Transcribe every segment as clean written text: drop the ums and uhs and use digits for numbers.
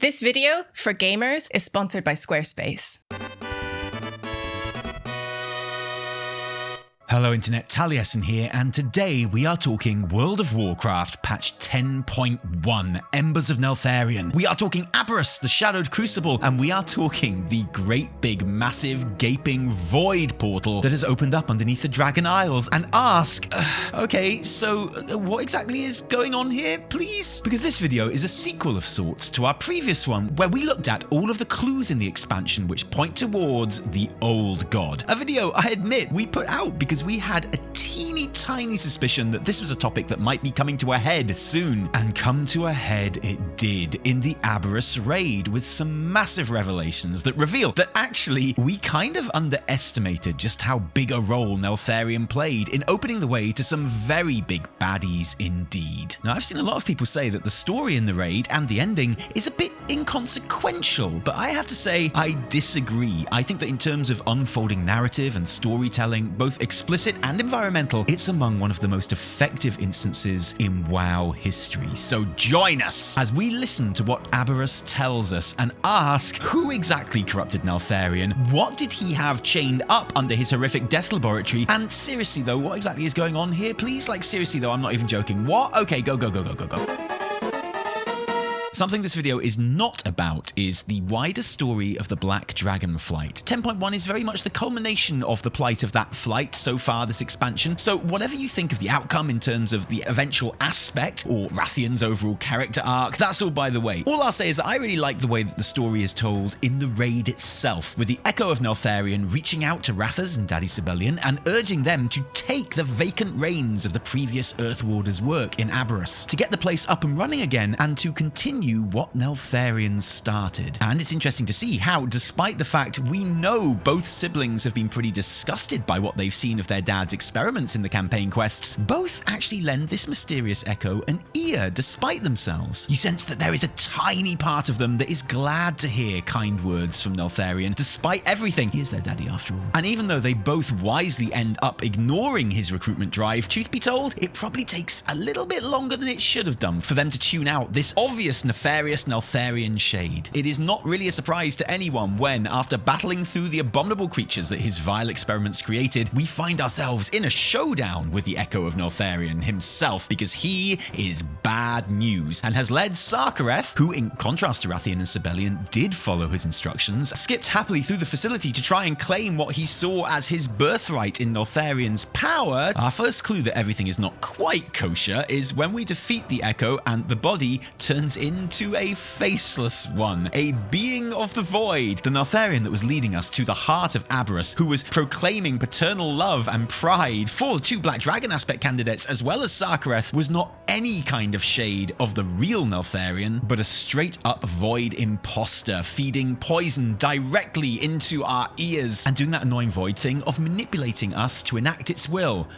This video, for gamers, is sponsored by Squarespace. Hello Internet, Taliesin here, and today we are talking World of Warcraft Patch 10.1, Embers of Neltharion. We are talking Aberrus, the Shadowed Crucible, and we are talking the great big massive gaping void portal that has opened up underneath the Dragon Isles, and ask, okay, so what exactly is going on here, please? Because this video is a sequel of sorts to our previous one, where we looked at all of the clues in the expansion which point towards the old god. A video, I admit, we put out because we had a teeny tiny suspicion that this was a topic that might be coming to a head soon. And come to a head it did in the Aberrus raid, with some massive revelations that reveal that actually we kind of underestimated just how big a role Neltharion played in opening the way to some very big baddies indeed. Now, I've seen a lot of people say that the story in the raid and the ending is a bit inconsequential, but I have to say I disagree. I think that in terms of unfolding narrative and storytelling, both explicit and environmental, it's among one of the most effective instances in WoW history. So join us as we listen to what Aberrus tells us and ask, who exactly corrupted Neltharion? What did he have chained up under his horrific death laboratory? And seriously though, what exactly is going on here, please? Like seriously though, I'm not even joking. What? Okay, go. Something this video is not about is the wider story of the Black Dragon flight. 10.1 is very much the culmination of the plight of that flight so far this expansion, so whatever you think of the outcome in terms of the eventual aspect or Rathion's overall character arc, that's all by the way. All I'll say is that I really like the way that the story is told in the raid itself, with the Echo of Neltharion reaching out to Rathas and Daddy Sibelian and urging them to take the vacant reins of the previous Earthwarders' work in Aberrus, to get the place up and running again and to continue what Neltharion started. And it's interesting to see how, despite the fact we know both siblings have been pretty disgusted by what they've seen of their dad's experiments in the campaign quests, both actually lend this mysterious Echo an ear despite themselves. You sense that there is a tiny part of them that is glad to hear kind words from Neltharion, despite everything. He is their daddy after all. And even though they both wisely end up ignoring his recruitment drive, truth be told, it probably takes a little bit longer than it should have done for them to tune out this obvious nefarious Neltharion shade. It is not really a surprise to anyone when, after battling through the abominable creatures that his vile experiments created, we find ourselves in a showdown with the Echo of Neltharion himself, because he is bad news and has led Sarkareth, who in contrast to Rathian and Sibelian did follow his instructions, skipped happily through the facility to try and claim what he saw as his birthright in Neltharion's power. Our first clue that everything is not quite kosher is when we defeat the Echo and the body turns into a faceless one, a being of the void, the Neltharion that was leading us to the heart of Aberrus, who was proclaiming paternal love and pride for the two Black Dragon aspect candidates as well as Sarkareth, was not any kind of shade of the real Neltharion, but a straight up void imposter feeding poison directly into our ears and doing that annoying void thing of manipulating us to enact its will.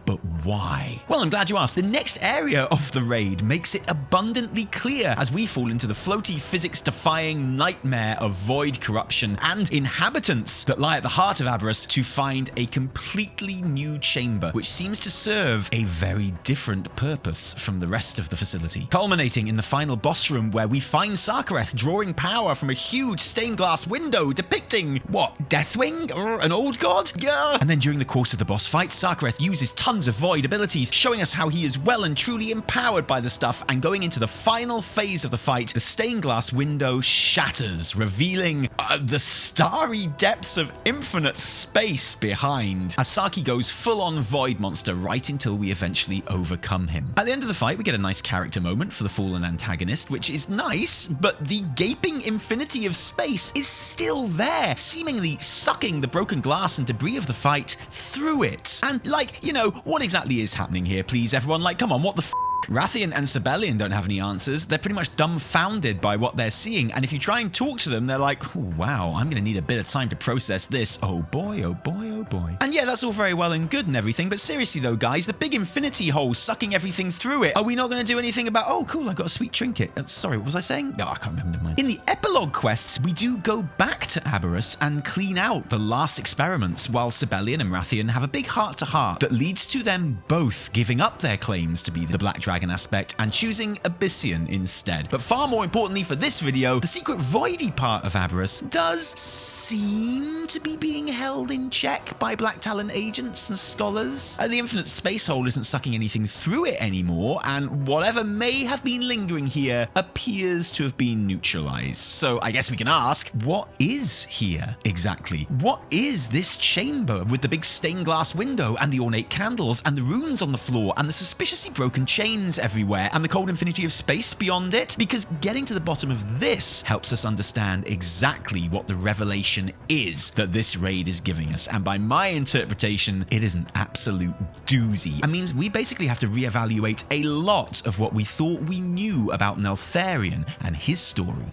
But why? Well, I'm glad you asked. The next area of the raid makes it abundantly clear as we fall into the floaty, physics-defying nightmare of void corruption and inhabitants that lie at the heart of Aberrus to find a completely new chamber, which seems to serve a very different purpose from the rest of the facility. Culminating in the final boss room where we find Sarkareth drawing power from a huge stained glass window depicting, what, Deathwing? An old god? Yeah! And then during the course of the boss fight, Sarkareth uses tons of void abilities, showing us how he is well and truly empowered by the stuff, and going into the final phase of the fight, the stained glass window shatters, revealing the starry depths of infinite space behind, as Saki goes full-on void monster right until we eventually overcome him. At the end of the fight, we get a nice character moment for the fallen antagonist, which is nice, but the gaping infinity of space is still there, seemingly sucking the broken glass and debris of the fight through it. And like, you know, what exactly is happening here, please, everyone? Like, come on, what the f***? Rathian and Sibelian don't have any answers. They're pretty much dumbfounded by what they're seeing, and if you try and talk to them, they're like, oh, wow, I'm going to need a bit of time to process this. Oh boy, oh boy, oh boy. And yeah, that's all very well and good and everything, but seriously though, guys, the big infinity hole sucking everything through it, are we not going to do anything about, oh cool, I got a sweet trinket. Sorry, what was I saying? No, I can't remember, never mind. In the epilogue quests, we do go back to Aberrus and clean out the last experiments, while Sibelian and Rathian have a big heart-to-heart that leads to them both giving up their claims to be the Black Dragon dragon aspect and choosing Abyssian instead. But far more importantly for this video, the secret voidy part of Aberrus does seem to be being held in check by Black Talon agents and scholars. The infinite space hole isn't sucking anything through it anymore, and whatever may have been lingering here appears to have been neutralized. So I guess we can ask, what is here exactly? What is this chamber with the big stained glass window and the ornate candles and the runes on the floor and the suspiciously broken chains everywhere and the cold infinity of space beyond it? Because getting to the bottom of this helps us understand exactly what the revelation is that this raid is giving us. And by my interpretation, it is an absolute doozy. It means we basically have to reevaluate a lot of what we thought we knew about Neltharion and his story.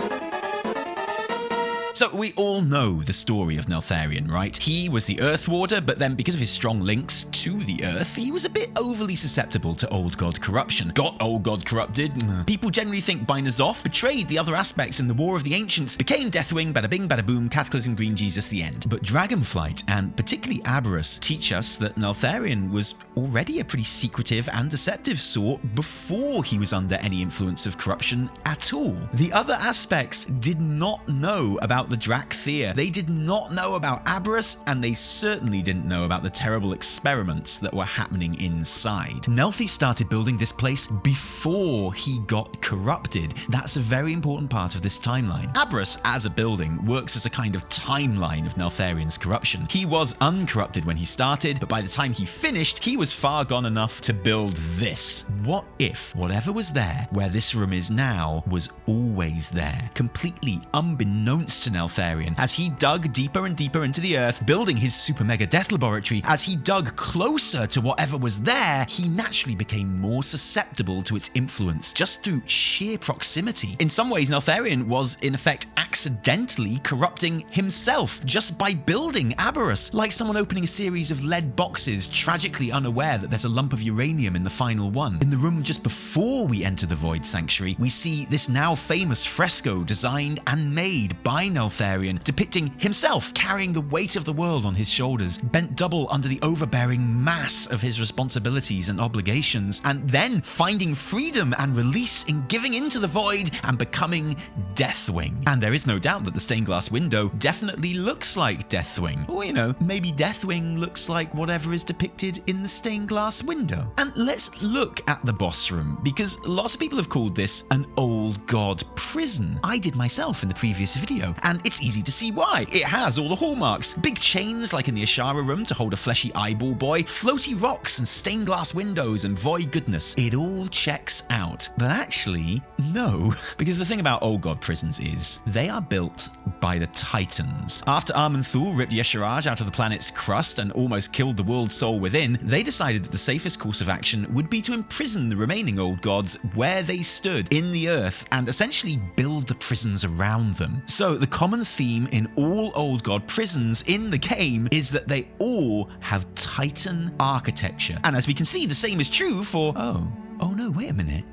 So we all know the story of Neltharion, right? He was the Earth Warder, but then because of his strong links to the Earth, he was a bit overly susceptible to Old God corruption. Got Old God corrupted. People generally think By-N'Zoth betrayed the other aspects in the War of the Ancients, became Deathwing, bada bing, bada boom, Cataclysm, Green Jesus, the end. But Dragonflight, and particularly Aberrus, teach us that Neltharion was already a pretty secretive and deceptive sort before he was under any influence of corruption at all. The other aspects did not know about the Drakthir. They did not know about Aberrus, and they certainly didn't know about the terrible experiments that were happening inside. Nelthi started building this place before he got corrupted. That's a very important part of this timeline. Aberrus, as a building, works as a kind of timeline of Neltharion's corruption. He was uncorrupted when he started, but by the time he finished, he was far gone enough to build this. What if whatever was there, where this room is now, was always there, completely unbeknownst to Neltharion, as he dug deeper and deeper into the earth, building his super mega death laboratory? As he dug closer to whatever was there, he naturally became more susceptible to its influence just through sheer proximity. In some ways, Neltharion was in effect accidentally corrupting himself just by building Aberrus, like someone opening a series of lead boxes, tragically unaware that there's a lump of uranium in the final one. In the room just before we enter the Void Sanctuary, we see this now famous fresco designed and made by Neltharion, depicting himself carrying the weight of the world on his shoulders, bent double under the overbearing mass of his responsibilities and obligations, and then finding freedom and release in giving into the void and becoming Deathwing. And there is no doubt that the stained glass window definitely looks like Deathwing. Or, maybe Deathwing looks like whatever is depicted in the stained glass window. And let's look at the boss room, because lots of people have called this an old god prison. I did myself in the previous video, and it's easy to see why. It has all the hallmarks. Big chains like in the Ashara room to hold a fleshy eyeball boy, floaty rocks and stained glass windows and void goodness. It all checks out. But actually, no. Because the thing about old god prisons is they are built by the Titans. After Armenthul ripped Yesharaj out of the planet's crust and almost killed the world soul within, they decided that the safest course of action would be to imprison the remaining old gods where they stood in the earth and essentially build the prisons around them. So the common theme in all old god prisons in the game is that they all have Titan architecture. And as we can see, the same is true for... Oh no, wait a minute.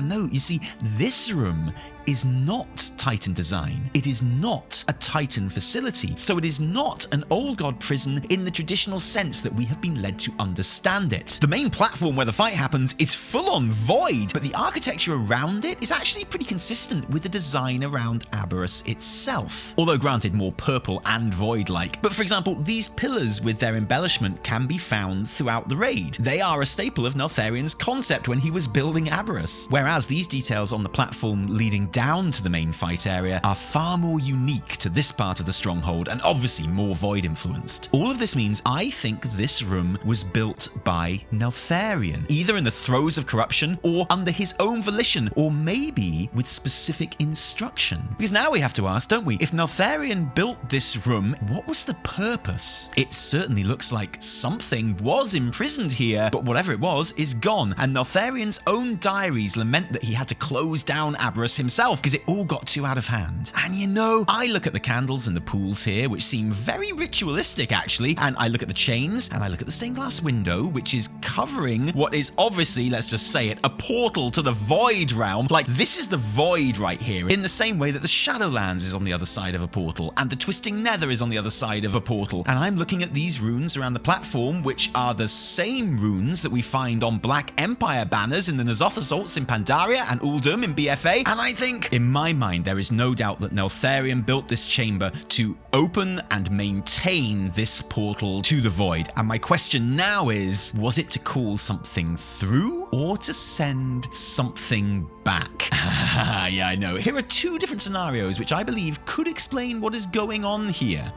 No, you see, this room is not Titan design. It is not a Titan facility. So it is not an old god prison in the traditional sense that we have been led to understand it. The main platform where the fight happens is full-on void, but the architecture around it is actually pretty consistent with the design around Aberrus itself. Although granted, more purple and void-like. But for example, these pillars with their embellishment can be found throughout the raid. They are a staple of Neltharion's concept when he was building Aberrus. Whereas these details on the platform leading down to the main fight area are far more unique to this part of the stronghold and obviously more void influenced. All of this means I think this room was built by Neltharion, either in the throes of corruption or under his own volition, or maybe with specific instruction. Because now we have to ask, don't we, if Neltharion built this room, what was the purpose? It certainly looks like something was imprisoned here, but whatever it was is gone, and Neltharion's own diaries lament that he had to close down Aberrus himself itself because it all got too out of hand. And you know, I look at the candles in the pools here, which seem very ritualistic actually, and I look at the chains, and I look at the stained glass window, which is covering what is obviously, let's just say it, a portal to the Void realm. Like, this is the Void right here, in the same way that the Shadowlands is on the other side of a portal, and the Twisting Nether is on the other side of a portal. And I'm looking at these runes around the platform, which are the same runes that we find on Black Empire banners in the N'Zoth Assaults in Pandaria and Uldum in BFA, and I think, in my mind, there is no doubt that Neltharion built this chamber to open and maintain this portal to the Void. And my question now is, was it to call something through or to send something back? Yeah, I know. Here are two different scenarios which I believe could explain what is going on here.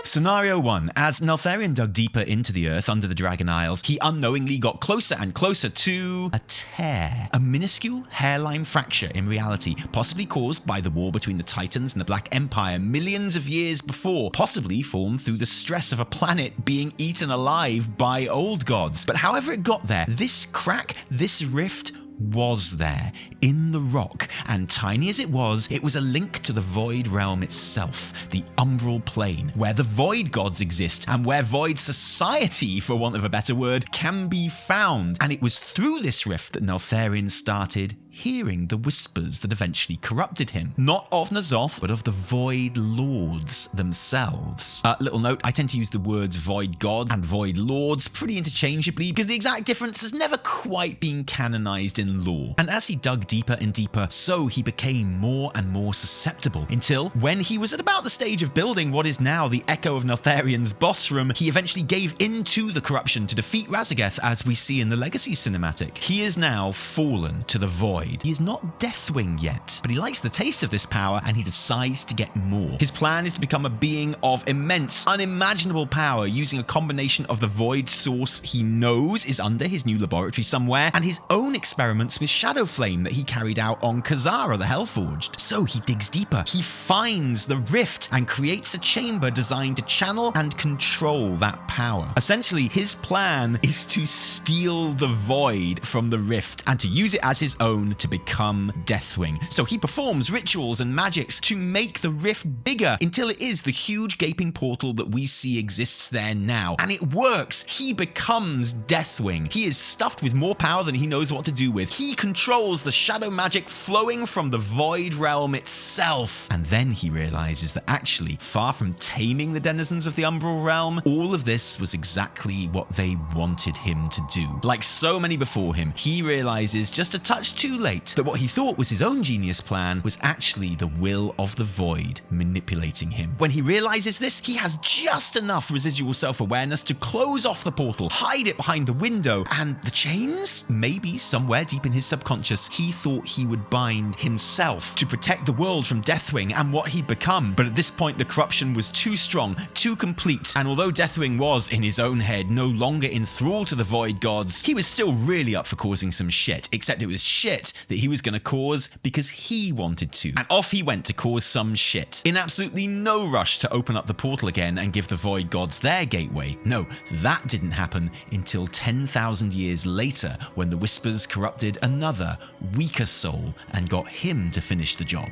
Scenario 1. As Neltharion dug deeper into the earth under the Dragon Isles, he unknowingly got closer and closer to a tear. A minuscule hairline fracture in reality, possibly caused by the war between the Titans and the Black Empire millions of years before, possibly formed through the stress of a planet being eaten alive by old gods. But however it got there, this crack, this rift, was there in the rock, and tiny as it was a link to the Void realm itself, the umbral plane, where the Void gods exist and where Void society, for want of a better word, can be found. And it was through this rift that Neltharion started hearing the whispers that eventually corrupted him. Not of N'Zoth, but of the Void Lords themselves. Little note, I tend to use the words Void God and Void Lords pretty interchangeably because the exact difference has never quite been canonized in lore. And as he dug deeper and deeper, so he became more and more susceptible, until when he was at about the stage of building what is now the echo of Neltharion's boss room, he eventually gave into the corruption to defeat Raszageth, as we see in the Legacy cinematic. He is now fallen to the Void. He is not Deathwing yet, but he likes the taste of this power and he decides to get more. His plan is to become a being of immense, unimaginable power using a combination of the Void source he knows is under his new laboratory somewhere and his own experiments with Shadow Flame that he carried out on Khazara the Hellforged. So he digs deeper. He finds the rift and creates a chamber designed to channel and control that power. Essentially, his plan is to steal the Void from the rift and to use it as his own to become Deathwing. So he performs rituals and magics to make the rift bigger until it is the huge gaping portal that we see exists there now. And it works. He becomes Deathwing. He is stuffed with more power than he knows what to do with. He controls the shadow magic flowing from the Void realm itself. And then he realizes that actually, far from taming the denizens of the Umbral realm, all of this was exactly what they wanted him to do. Like so many before him, he realizes just a touch too late that what he thought was his own genius plan was actually the will of the Void manipulating him. When he realizes this, he has just enough residual self-awareness to close off the portal, hide it behind the window, and the chains? Maybe somewhere deep in his subconscious, he thought he would bind himself to protect the world from Deathwing and what he'd become. But at this point, the corruption was too strong, too complete, and although Deathwing was, in his own head, no longer in thrall to the Void gods, he was still really up for causing some shit, except it was shit that he was going to cause because he wanted to. And off he went to cause some shit, in absolutely no rush to open up the portal again and give the Void gods their gateway. No, that didn't happen until 10,000 years later, when the Whispers corrupted another, weaker soul and got him to finish the job.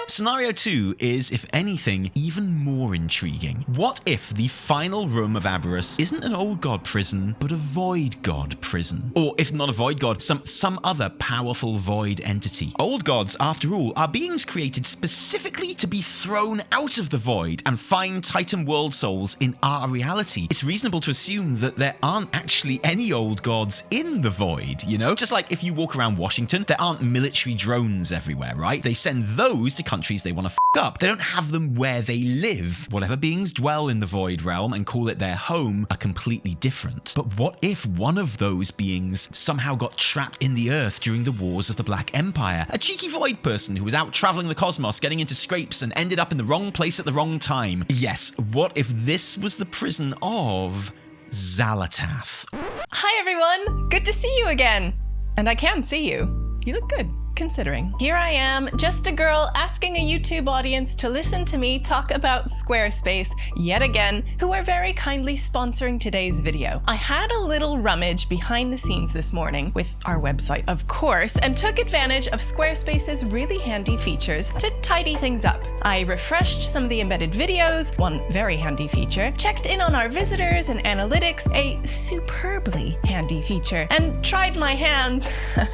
Scenario 2 is, if anything, even more intriguing. What if the final room of Aberrus isn't an old god prison, but a void god prison? Or if not a void god, some other powerful void entity. Old gods, after all, are beings created specifically to be thrown out of the void and find Titan world souls in our reality. It's reasonable to assume that there aren't actually any old gods in the void, you know? Just like if you walk around Washington, there aren't military drones everywhere, right? They send those to countries they want to up. They don't have them where they live. Whatever beings dwell in the Void realm and call it their home are completely different. But what if one of those beings somehow got trapped in the earth during the wars of the Black Empire? A cheeky Void person who was out traveling the cosmos, getting into scrapes and ended up in the wrong place at the wrong time. Yes, what if this was the prison of Xalatath? Hi everyone, good to see you again. And I can see you. You look good. considering. Here I am, just a girl asking a YouTube audience to listen to me talk about Squarespace yet again, who are very kindly sponsoring today's video. I had a little rummage behind the scenes this morning with our website, of course, and took advantage of Squarespace's really handy features to tidy things up. I refreshed some of the embedded videos, one very handy feature, checked in on our visitors and analytics, a superbly handy feature, and tried my hand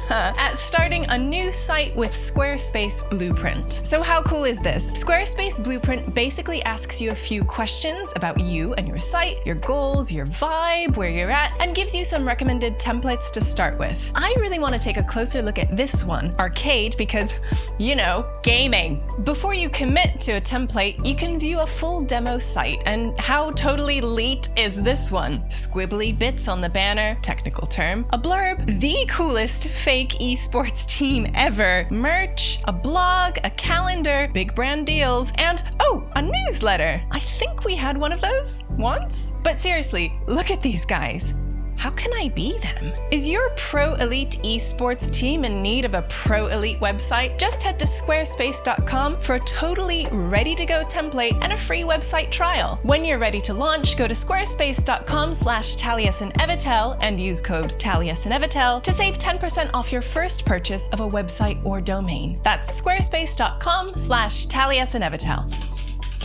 at starting a new site with Squarespace Blueprint. So how cool is this? Squarespace Blueprint basically asks you a few questions about you and your site, your goals, your vibe, where you're at, and gives you some recommended templates to start with. I really want to take a closer look at this one, Arcade, because, you know, gaming. Before you commit to a template, you can view a full demo site, and how totally elite is this one? Squibbly bits on the banner, technical term, a blurb, the coolest fake esports team ever, merch, a blog, a calendar, big brand deals, and oh, a newsletter. I think we had one of those once. But seriously, look at these guys. How can I be them? Is your pro elite esports team in need of a pro elite website? Just head to squarespace.com for a totally ready to go template and a free website trial. When you're ready to launch, go to squarespace.com/Taliesin Evitel and use code Taliesin Evitel to save 10% off your first purchase of a website or domain. That's squarespace.com/Taliesin Evitel.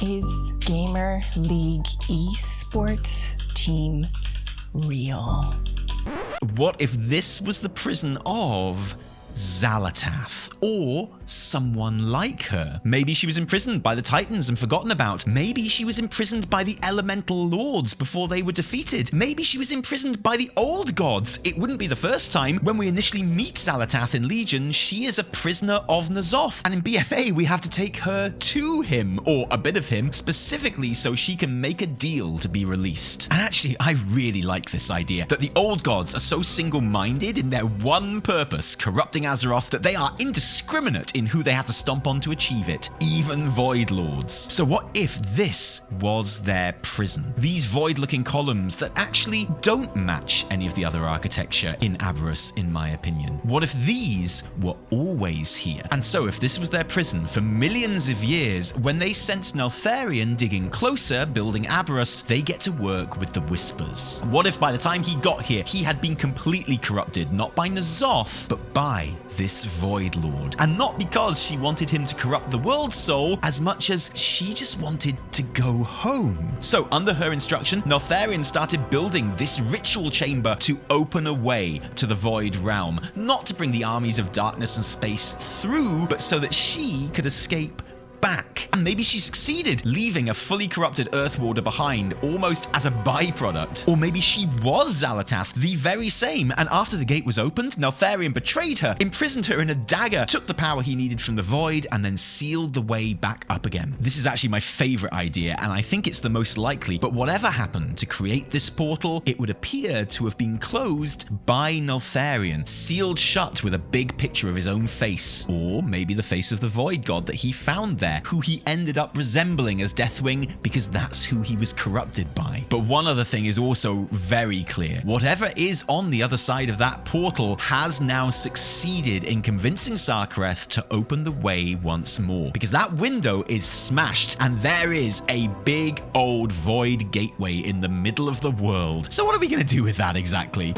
Is Gamer League esports team real? What if this was the prison of Xalatath, or someone like her? Maybe she was imprisoned by the Titans and forgotten about. Maybe she was imprisoned by the Elemental Lords before they were defeated. Maybe she was imprisoned by the Old Gods. It wouldn't be the first time. When we initially meet Xalatath in Legion, she is a prisoner of N'Zoth, and in BFA we have to take her to him, or a bit of him, specifically so she can make a deal to be released. And actually, I really like this idea, that the Old Gods are so single-minded in their one purpose, corrupting Azeroth, that they are indiscriminate in who they have to stomp on to achieve it, even Void Lords. So what if this was their prison? These void-looking columns that actually don't match any of the other architecture in Aberrus, in my opinion. What if these were always here? And so if this was their prison for millions of years, when they sense Neltharion digging closer, building Aberrus, they get to work with the Whispers. What if by the time he got here, he had been completely corrupted, not by N'Zoth, but by this Void Lord? And not because she wanted him to corrupt the world soul, as much as she just wanted to go home. So under her instruction, Neltharion started building this ritual chamber to open a way to the Void Realm, not to bring the armies of darkness and space through, but so that she could escape back. And maybe she succeeded, leaving a fully corrupted Earthwarder behind, almost as a byproduct. Or maybe she was Xalatath, the very same, and after the gate was opened, Neltharion betrayed her, imprisoned her in a dagger, took the power he needed from the Void, and then sealed the way back up again. This is actually my favorite idea, and I think it's the most likely, but whatever happened to create this portal, it would appear to have been closed by Neltharion, sealed shut with a big picture of his own face, or maybe the face of the Void God that he found there, who he ended up resembling as Deathwing because that's who he was corrupted by. But one other thing is also very clear. Whatever is on the other side of that portal has now succeeded in convincing Sarkareth to open the way once more, because that window is smashed and there is a big old void gateway in the middle of the world. So what are we going to do with that exactly?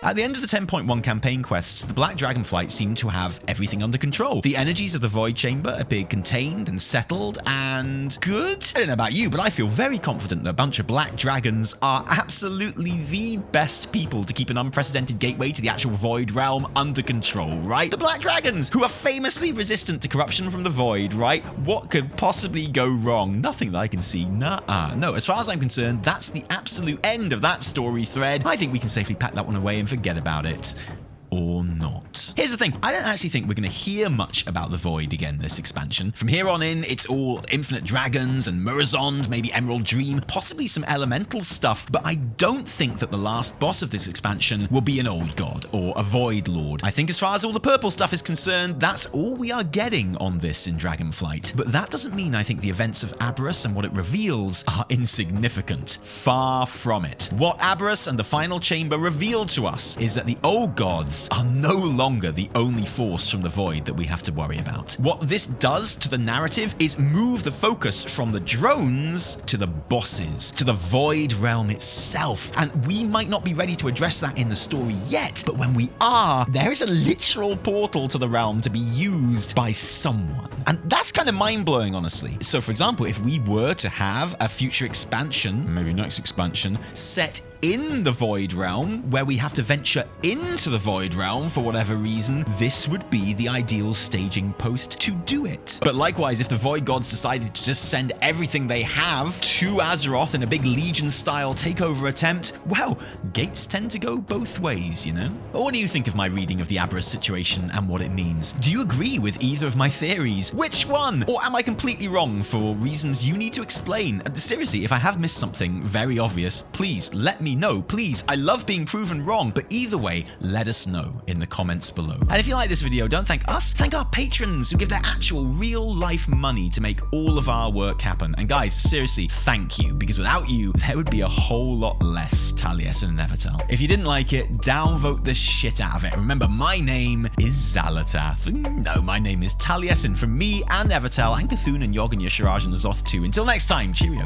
At the end of the 10.1 campaign quests, the Black Dragonflight seemed to have everything under control. The energies of the Void Chamber appeared contained and settled and good. I don't know about you, but I feel very confident that a bunch of Black Dragons are absolutely the best people to keep an unprecedented gateway to the actual Void Realm under control, right? The Black Dragons, who are famously resistant to corruption from the Void, right? What could possibly go wrong? Nothing that I can see. Nah. No, as far as I'm concerned, that's the absolute end of that story thread. I think we can safely pack that one away and forget about it. Or not. Here's the thing, I don't actually think we're going to hear much about the Void again this expansion. From here on in, it's all Infinite Dragons and Murazond, maybe Emerald Dream, possibly some elemental stuff, but I don't think that the last boss of this expansion will be an Old God or a Void Lord. I think as far as all the purple stuff is concerned, that's all we are getting on this in Dragonflight. But that doesn't mean I think the events of Aberrus and what it reveals are insignificant. Far from it. What Aberrus and the final chamber revealed to us is that the Old Gods gods are no longer the only force from the void that we have to worry about. What this does to the narrative is move the focus from the drones to the bosses, to the void realm itself. And we might not be ready to address that in the story yet, but when we are, there is a literal portal to the realm to be used by someone. And that's kind of mind-blowing, honestly. So for example, if we were to have a future expansion, maybe next expansion, set in the Void Realm, where we have to venture into the Void Realm for whatever reason, this would be the ideal staging post to do it. But likewise, if the Void Gods decided to just send everything they have to Azeroth in a big Legion-style takeover attempt, well, gates tend to go both ways, you know? But what do you think of my reading of the Aberrus situation and what it means? Do you agree with either of my theories? Which one? Or am I completely wrong for reasons you need to explain? Seriously, if I have missed something very obvious, please let me know. Please, I love being proven wrong, but either way, let us know in the comments below. And if you like this video, don't thank us, thank our patrons who give their actual real life money to make all of our work happen. And guys, seriously, thank you, because without you, there would be a whole lot less Taliesin and Evitel. If you didn't like it, downvote the shit out of it. Remember, my name is Xalatath. No, my name is Taliesin, from me and Evitel and Cthulhu and Yogg and Yeshiraj and Azoth too. Until next time, cheerio.